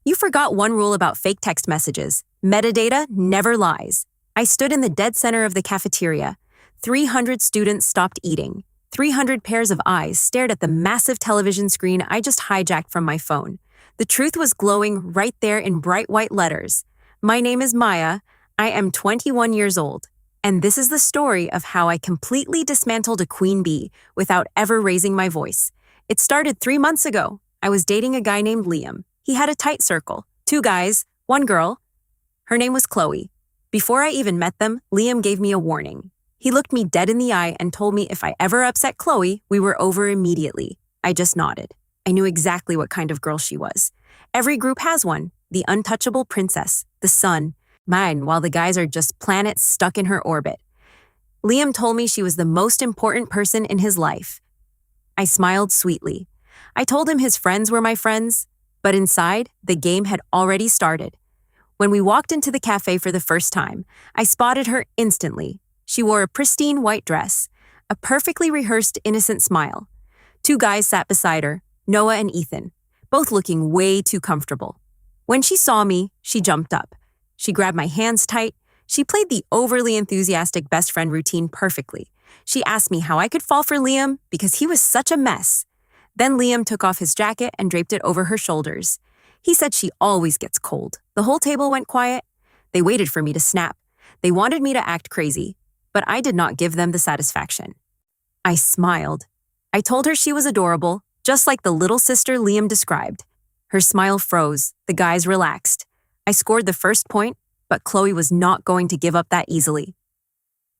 You forgot one rule about fake text messages. Metadata never lies. I stood in the dead center of the cafeteria. 300 students stopped eating. 300 pairs of eyes stared at the massive television screen I just hijacked from my phone. The truth was glowing right there in bright white letters. My name is Maya. I am 21 years old. And this is the story of how I completely dismantled a queen bee without ever raising my voice. It started 3 months ago. I was dating a guy named Liam. He had a tight circle. 2 guys, 1 girl. Her name was Chloe. Before I even met them, Liam gave me a warning. He looked me dead in the eye and told me if I ever upset Chloe, we were over immediately. I just nodded. I knew exactly what kind of girl she was. Every group has one. The untouchable princess, the sun. Mine, while the guys are just planets stuck in her orbit. Liam told me she was the most important person in his life. I smiled sweetly. I told him his friends were my friends, but inside, the game had already started. When we walked into the cafe for the first time, I spotted her instantly. She wore a pristine white dress, a perfectly rehearsed innocent smile. 2 guys sat beside her, Noah and Ethan, both looking way too comfortable. When she saw me, she jumped up. She grabbed my hands tight. She played the overly enthusiastic best friend routine perfectly. She asked me how I could fall for Liam because he was such a mess. Then Liam took off his jacket and draped it over her shoulders. He said she always gets cold. The whole table went quiet. They waited for me to snap. They wanted me to act crazy, but I did not give them the satisfaction. I smiled. I told her she was adorable, just like the little sister Liam described. Her smile froze. The guys relaxed. I scored the first point, but Chloe was not going to give up that easily.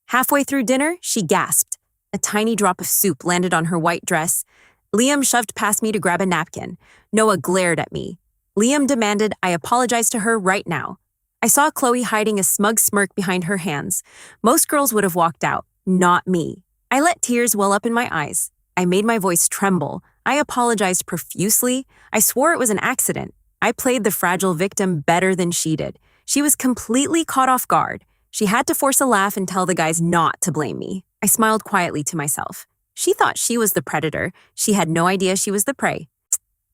Halfway through dinner, she gasped. A tiny drop of soup landed on her white dress. Liam shoved past me to grab a napkin. Noah glared at me. Liam demanded I apologize to her right now. I saw Chloe hiding a smug smirk behind her hands. Most girls would have walked out, not me. I let tears well up in my eyes. I made my voice tremble. I apologized profusely. I swore it was an accident. I played the fragile victim better than she did. She was completely caught off guard. She had to force a laugh and tell the guys not to blame me. I smiled quietly to myself. She thought she was the predator. She had no idea she was the prey.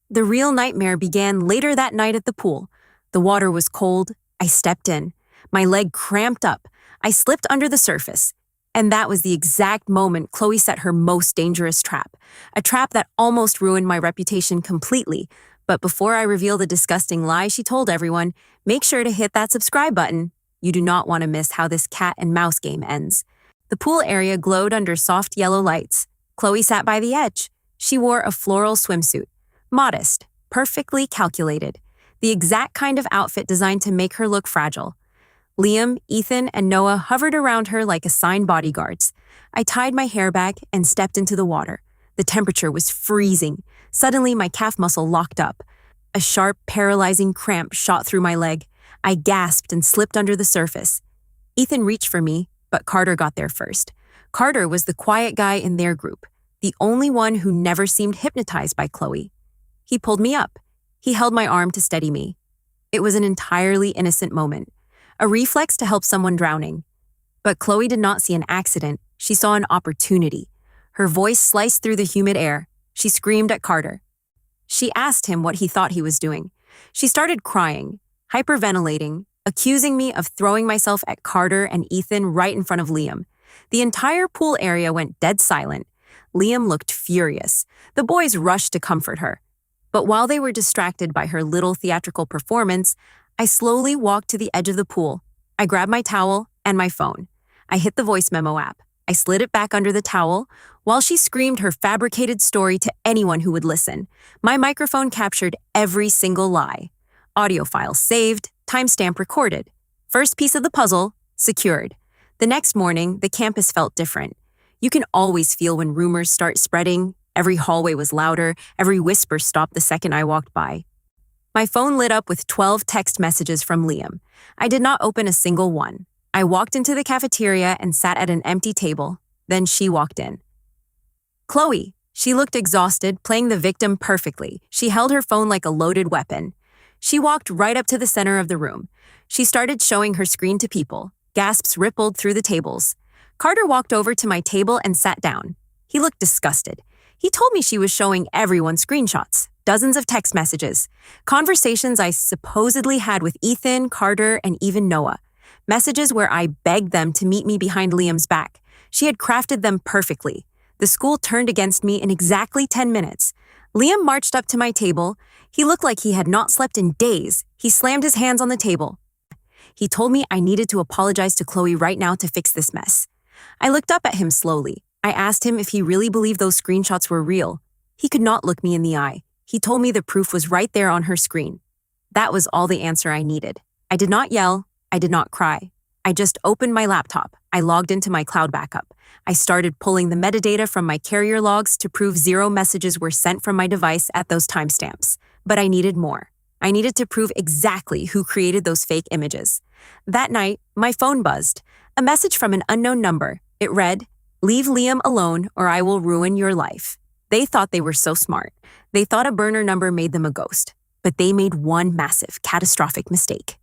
The real nightmare began later that night at the pool. The water was cold. I stepped in. My leg cramped up. I slipped under the surface. And that was the exact moment Chloe set her most dangerous trap. A trap that almost ruined my reputation completely. But before I reveal the disgusting lie she told everyone, make sure to hit that subscribe button. You do not want to miss how this cat and mouse game ends. The pool area glowed under soft yellow lights. Chloe sat by the edge. She wore a floral swimsuit. Modest, perfectly calculated. The exact kind of outfit designed to make her look fragile. Liam, Ethan, and Noah hovered around her like assigned bodyguards. I tied my hair back and stepped into the water. The temperature was freezing. Suddenly, my calf muscle locked up. A sharp, paralyzing cramp shot through my leg. I gasped and slipped under the surface. Ethan reached for me, but Carter got there first. Carter was the quiet guy in their group, the only one who never seemed hypnotized by Chloe. He pulled me up. He held my arm to steady me. It was an entirely innocent moment, a reflex to help someone drowning. But Chloe did not see an accident. She saw an opportunity. Her voice sliced through the humid air. She screamed at Carter. She asked him what he thought he was doing. She started crying, hyperventilating, accusing me of throwing myself at Carter and Ethan right in front of Liam. The entire pool area went dead silent. Liam looked furious. The boys rushed to comfort her. But while they were distracted by her little theatrical performance, I slowly walked to the edge of the pool. I grabbed my towel and my phone. I hit the voice memo app. I slid it back under the towel while she screamed her fabricated story to anyone who would listen. My microphone captured every single lie. Audio file saved, timestamp recorded. First piece of the puzzle, secured. The next morning, the campus felt different. You can always feel when rumors start spreading. Every hallway was louder. Every whisper stopped the second I walked by. My phone lit up with 12 text messages from Liam. I did not open a single one. I walked into the cafeteria and sat at an empty table. Then she walked in. Chloe. She looked exhausted, playing the victim perfectly. She held her phone like a loaded weapon. She walked right up to the center of the room. She started showing her screen to people. Gasps rippled through the tables. Carter walked over to my table and sat down. He looked disgusted. He told me she was showing everyone screenshots. dozens of text messages, conversations I supposedly had with Ethan, Carter, and even Noah. Messages where I begged them to meet me behind Liam's back. She had crafted them perfectly. The school turned against me in exactly 10 minutes. Liam marched up to my table. He looked like he had not slept in days. He slammed his hands on the table. He told me I needed to apologize to Chloe right now to fix this mess. I looked up at him slowly. I asked him if he really believed those screenshots were real. He could not look me in the eye. He told me the proof was right there on her screen. That was all the answer I needed. I did not yell. I did not cry. I just opened my laptop. I logged into my cloud backup. I started pulling the metadata from my carrier logs to prove 0 messages were sent from my device at those timestamps. But I needed more. I needed to prove exactly who created those fake images. That night, my phone buzzed. A message from an unknown number. It read, "Leave Liam alone or I will ruin your life." They thought they were so smart. They thought a burner number made them a ghost. But they made one massive, catastrophic mistake.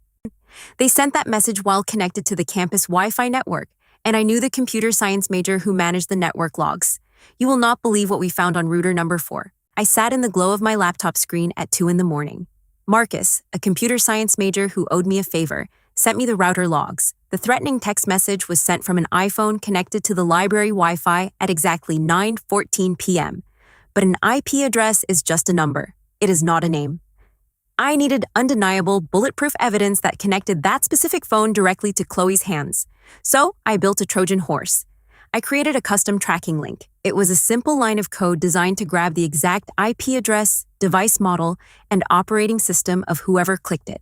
They sent that message while connected to the campus Wi-Fi network, and I knew the computer science major who managed the network logs. You will not believe what we found on router number 4. I sat in the glow of my laptop screen at 2 a.m. Marcus, a computer science major who owed me a favor, sent me the router logs. The threatening text message was sent from an iPhone connected to the library Wi-Fi at exactly 9:14 p.m. But an IP address is just a number. It is not a name. I needed undeniable, bulletproof evidence that connected that specific phone directly to Chloe's hands. So I built a Trojan horse. I created a custom tracking link. It was a simple line of code designed to grab the exact IP address, device model, and operating system of whoever clicked it.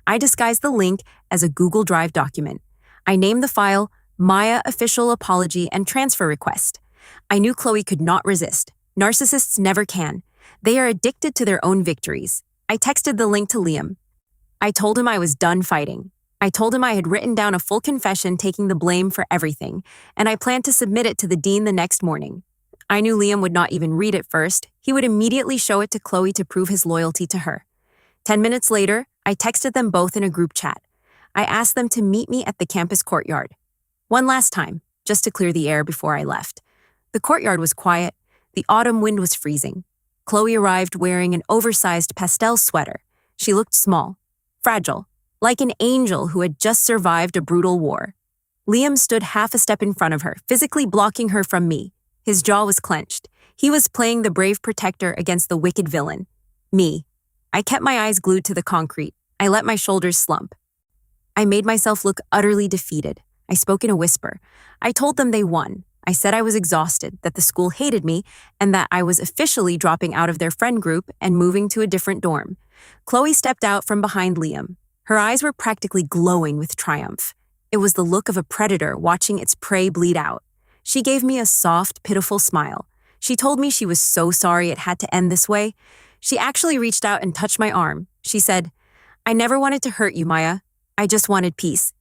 I disguised the link as a Google Drive document. I named the file Maya Official Apology and Transfer Request. I knew Chloe could not resist. Narcissists never can. They are addicted to their own victories. I texted the link to Liam. I told him I was done fighting. I told him I had written down a full confession taking the blame for everything, and I planned to submit it to the dean the next morning. I knew Liam would not even read it first. He would immediately show it to Chloe to prove his loyalty to her. 10 minutes later, I texted them both in a group chat. I asked them to meet me at the campus courtyard. One last time, just to clear the air before I left. The courtyard was quiet. The autumn wind was freezing. Chloe arrived wearing an oversized pastel sweater. She looked small, fragile, like an angel who had just survived a brutal war. Liam stood half a step in front of her, physically blocking her from me. His jaw was clenched. He was playing the brave protector against the wicked villain. Me. I kept my eyes glued to the concrete. I let my shoulders slump. I made myself look utterly defeated. I spoke in a whisper. I told them they won. I said I was exhausted, that the school hated me, and that I was officially dropping out of their friend group and moving to a different dorm. Chloe stepped out from behind Liam. Her eyes were practically glowing with triumph. It was the look of a predator watching its prey bleed out. She gave me a soft, pitiful smile. She told me she was so sorry it had to end this way. She actually reached out and touched my arm. She said, "I never wanted to hurt you, Maya. I just wanted peace."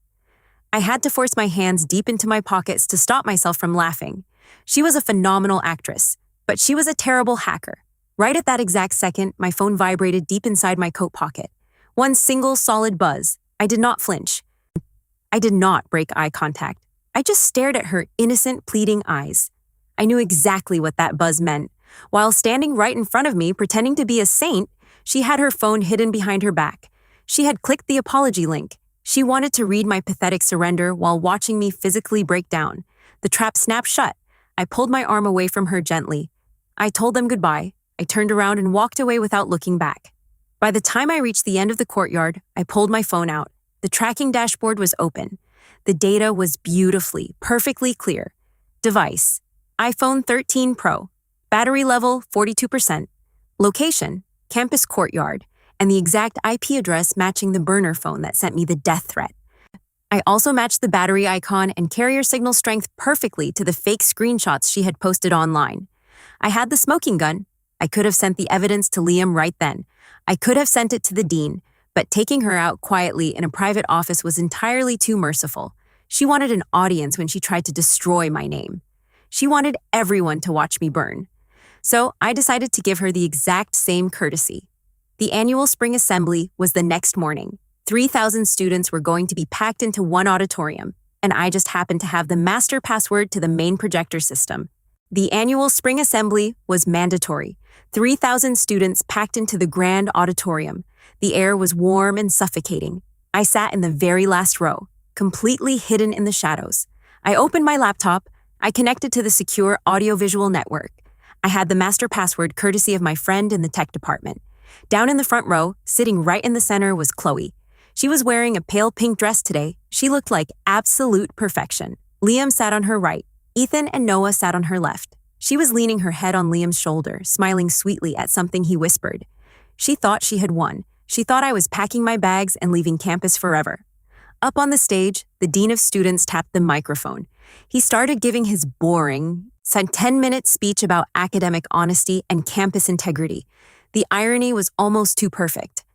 I had to force my hands deep into my pockets to stop myself from laughing. She was a phenomenal actress, but she was a terrible hacker. Right at that exact second, my phone vibrated deep inside my coat pocket. One single solid buzz. I did not flinch. I did not break eye contact. I just stared at her innocent, pleading eyes. I knew exactly what that buzz meant. While standing right in front of me, pretending to be a saint, she had her phone hidden behind her back. She had clicked the apology link. She wanted to read my pathetic surrender while watching me physically break down. The trap snapped shut. I pulled my arm away from her gently. I told them goodbye. I turned around and walked away without looking back. By the time I reached the end of the courtyard, I pulled my phone out. The tracking dashboard was open. The data was beautifully, perfectly clear. Device: iPhone 13 Pro. Battery level 42%. Location: campus courtyard. And the exact IP address matching the burner phone that sent me the death threat. I also matched the battery icon and carrier signal strength perfectly to the fake screenshots she had posted online. I had the smoking gun. I could have sent the evidence to Liam right then. I could have sent it to the dean, but taking her out quietly in a private office was entirely too merciful. She wanted an audience when she tried to destroy my name. She wanted everyone to watch me burn. So I decided to give her the exact same courtesy. The annual spring assembly was the next morning. 3,000 students were going to be packed into one auditorium, and I just happened to have the master password to the main projector system. The annual spring assembly was mandatory. 3,000 students packed into the grand auditorium. The air was warm and suffocating. I sat in the very last row, completely hidden in the shadows. I opened my laptop. I connected to the secure audiovisual network. I had the master password courtesy of my friend in the tech department. Down in the front row, sitting right in the center, was Chloe. She was wearing a pale pink dress today. She looked like absolute perfection. Liam sat on her right. Ethan and Noah sat on her left. She was leaning her head on Liam's shoulder, smiling sweetly at something he whispered. She thought she had won. She thought I was packing my bags and leaving campus forever. Up on the stage, the dean of students tapped the microphone. He started giving his boring, 10-minute speech about academic honesty and campus integrity. The irony was almost too perfect.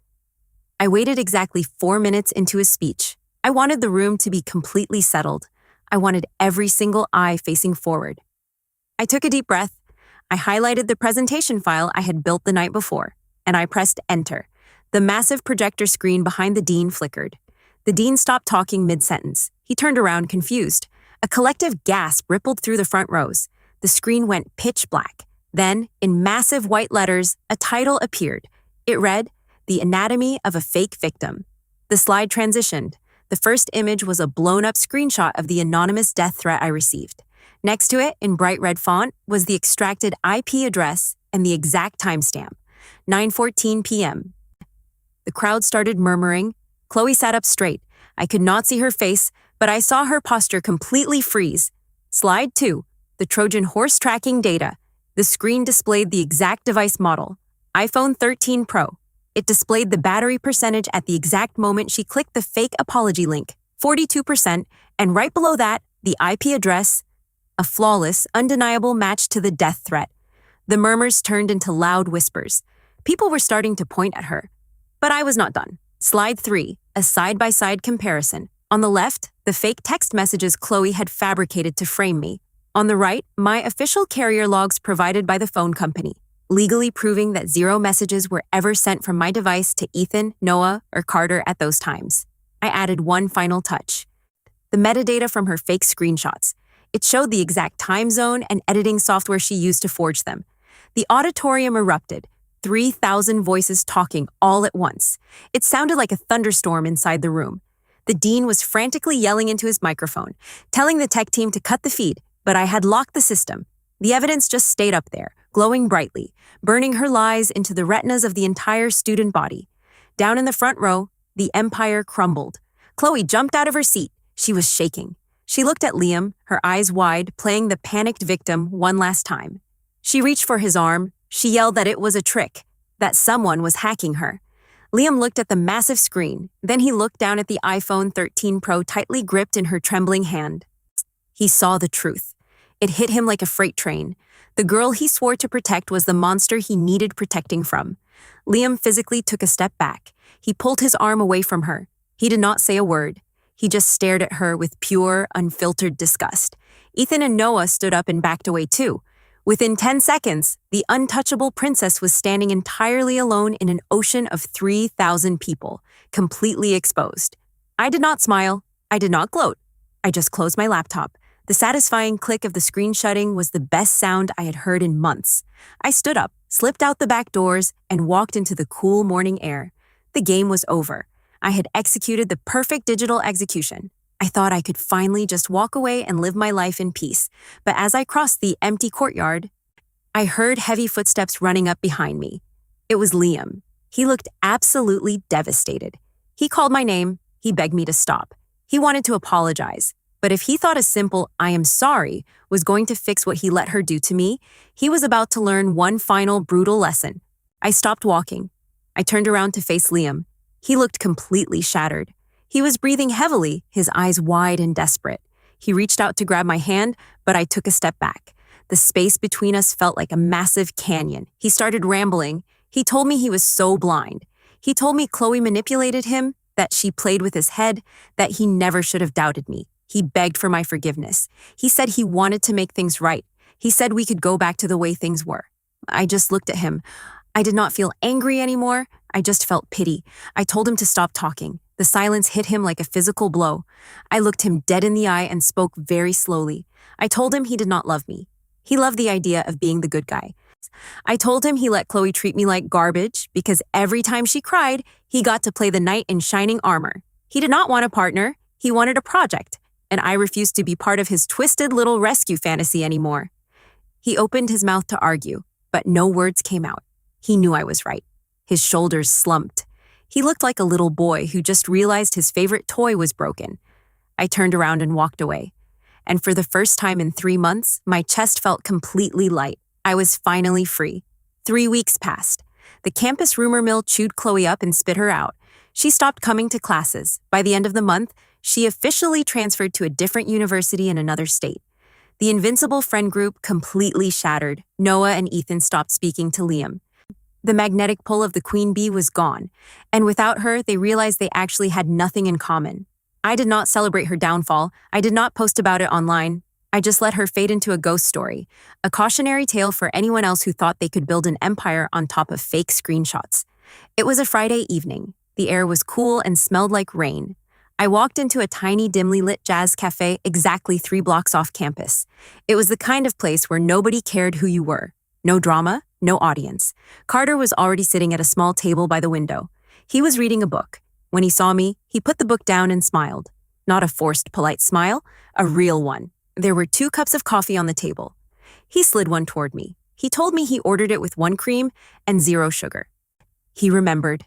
I waited exactly 4 minutes into his speech. I wanted the room to be completely settled. I wanted every single eye facing forward. I took a deep breath. I highlighted the presentation file I had built the night before, and I pressed enter. The massive projector screen behind the dean flickered. The dean stopped talking mid-sentence. He turned around, confused. A collective gasp rippled through the front rows. The screen went pitch black. Then, in massive white letters, a title appeared. It read, "The Anatomy of a Fake Victim." The slide transitioned. The first image was a blown-up screenshot of the anonymous death threat I received. Next to it, in bright red font, was the extracted IP address and the exact timestamp, 9:14 p.m. The crowd started murmuring. Chloe sat up straight. I could not see her face, but I saw her posture completely freeze. Slide 2, the Trojan horse tracking data. The screen displayed the exact device model, iPhone 13 Pro. It displayed the battery percentage at the exact moment she clicked the fake apology link, 42%, and right below that, the IP address, a flawless, undeniable match to the death threat. The murmurs turned into loud whispers. People were starting to point at her. But I was not done. Slide 3, a side-by-side comparison. On the left, the fake text messages Chloe had fabricated to frame me. On the right, my official carrier logs provided by the phone company, legally proving that 0 messages were ever sent from my device to Ethan, Noah, or Carter at those times. I added one final touch. The metadata from her fake screenshots. It showed the exact time zone and editing software she used to forge them. The auditorium erupted, 3,000 voices talking all at once. It sounded like a thunderstorm inside the room. The dean was frantically yelling into his microphone, telling the tech team to cut the feed, but I had locked the system. The evidence just stayed up there, glowing brightly, burning her lies into the retinas of the entire student body. Down in the front row, the empire crumbled. Chloe jumped out of her seat. She was shaking. She looked at Liam, her eyes wide, playing the panicked victim one last time. She reached for his arm. She yelled that it was a trick, that someone was hacking her. Liam looked at the massive screen. Then he looked down at the iPhone 13 Pro tightly gripped in her trembling hand. He saw the truth. It hit him like a freight train. The girl he swore to protect was the monster he needed protecting from. Liam physically took a step back. He pulled his arm away from her. He did not say a word. He just stared at her with pure, unfiltered disgust. Ethan and Noah stood up and backed away too. Within 10 seconds, the untouchable princess was standing entirely alone in an ocean of 3,000 people, completely exposed. I did not smile. I did not gloat. I just closed my laptop. The satisfying click of the screen shutting was the best sound I had heard in months. I stood up, slipped out the back doors, and walked into the cool morning air. The game was over. I had executed the perfect digital execution. I thought I could finally just walk away and live my life in peace. But as I crossed the empty courtyard, I heard heavy footsteps running up behind me. It was Liam. He looked absolutely devastated. He called my name. He begged me to stop. He wanted to apologize. But if he thought a simple "I am sorry" was going to fix what he let her do to me, he was about to learn one final brutal lesson. I stopped walking. I turned around to face Liam. He looked completely shattered. He was breathing heavily, his eyes wide and desperate. He reached out to grab my hand, but I took a step back. The space between us felt like a massive canyon. He started rambling. He told me he was so blind. He told me Chloe manipulated him, that she played with his head, that he never should have doubted me. He begged for my forgiveness. He said he wanted to make things right. He said we could go back to the way things were. I just looked at him. I did not feel angry anymore. I just felt pity. I told him to stop talking. The silence hit him like a physical blow. I looked him dead in the eye and spoke very slowly. I told him he did not love me. He loved the idea of being the good guy. I told him he let Chloe treat me like garbage because every time she cried, he got to play the knight in shining armor. He did not want a partner, he wanted a project, and I refused to be part of his twisted little rescue fantasy anymore. He opened his mouth to argue, but no words came out. He knew I was right. His shoulders slumped. He looked like a little boy who just realized his favorite toy was broken. I turned around and walked away. And for the first time in 3 months, my chest felt completely light. I was finally free. 3 weeks passed. The campus rumor mill chewed Chloe up and spit her out. She stopped coming to classes. By the end of the month, she officially transferred to a different university in another state. The invincible friend group completely shattered. Noah and Ethan stopped speaking to Liam. The magnetic pull of the queen bee was gone, and without her, they realized they actually had nothing in common. I did not celebrate her downfall. I did not post about it online. I just let her fade into a ghost story, a cautionary tale for anyone else who thought they could build an empire on top of fake screenshots. It was a Friday evening. The air was cool and smelled like rain. I walked into a tiny, dimly lit jazz cafe exactly 3 blocks off campus. It was the kind of place where nobody cared who you were. No drama, no audience. Carter was already sitting at a small table by the window. He was reading a book. When he saw me, he put the book down and smiled. Not a forced, polite smile, a real one. There were 2 cups of coffee on the table. He slid one toward me. He told me he ordered it with 1 cream and 0 sugar. He remembered.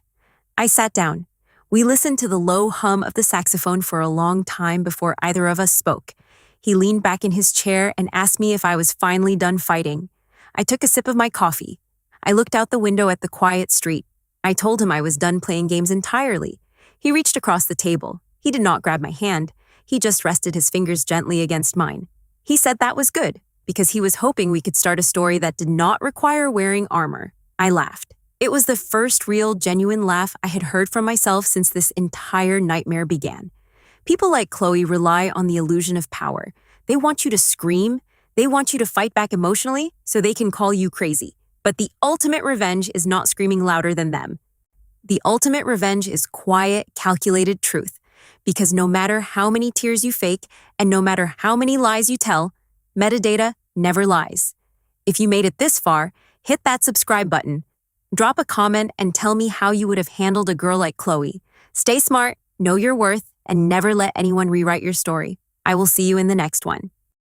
I sat down. We listened to the low hum of the saxophone for a long time before either of us spoke. He leaned back in his chair and asked me if I was finally done fighting. I took a sip of my coffee. I looked out the window at the quiet street. I told him I was done playing games entirely. He reached across the table. He did not grab my hand. He just rested his fingers gently against mine. He said that was good, because he was hoping we could start a story that did not require wearing armor. I laughed. It was the first real, genuine laugh I had heard from myself since this entire nightmare began. People like Chloe rely on the illusion of power. They want you to scream. They want you to fight back emotionally so they can call you crazy. But the ultimate revenge is not screaming louder than them. The ultimate revenge is quiet, calculated truth. Because no matter how many tears you fake and no matter how many lies you tell, metadata never lies. If you made it this far, hit that subscribe button. Drop a comment and tell me how you would have handled a girl like Chloe. Stay smart, know your worth, and never let anyone rewrite your story. I will see you in the next one.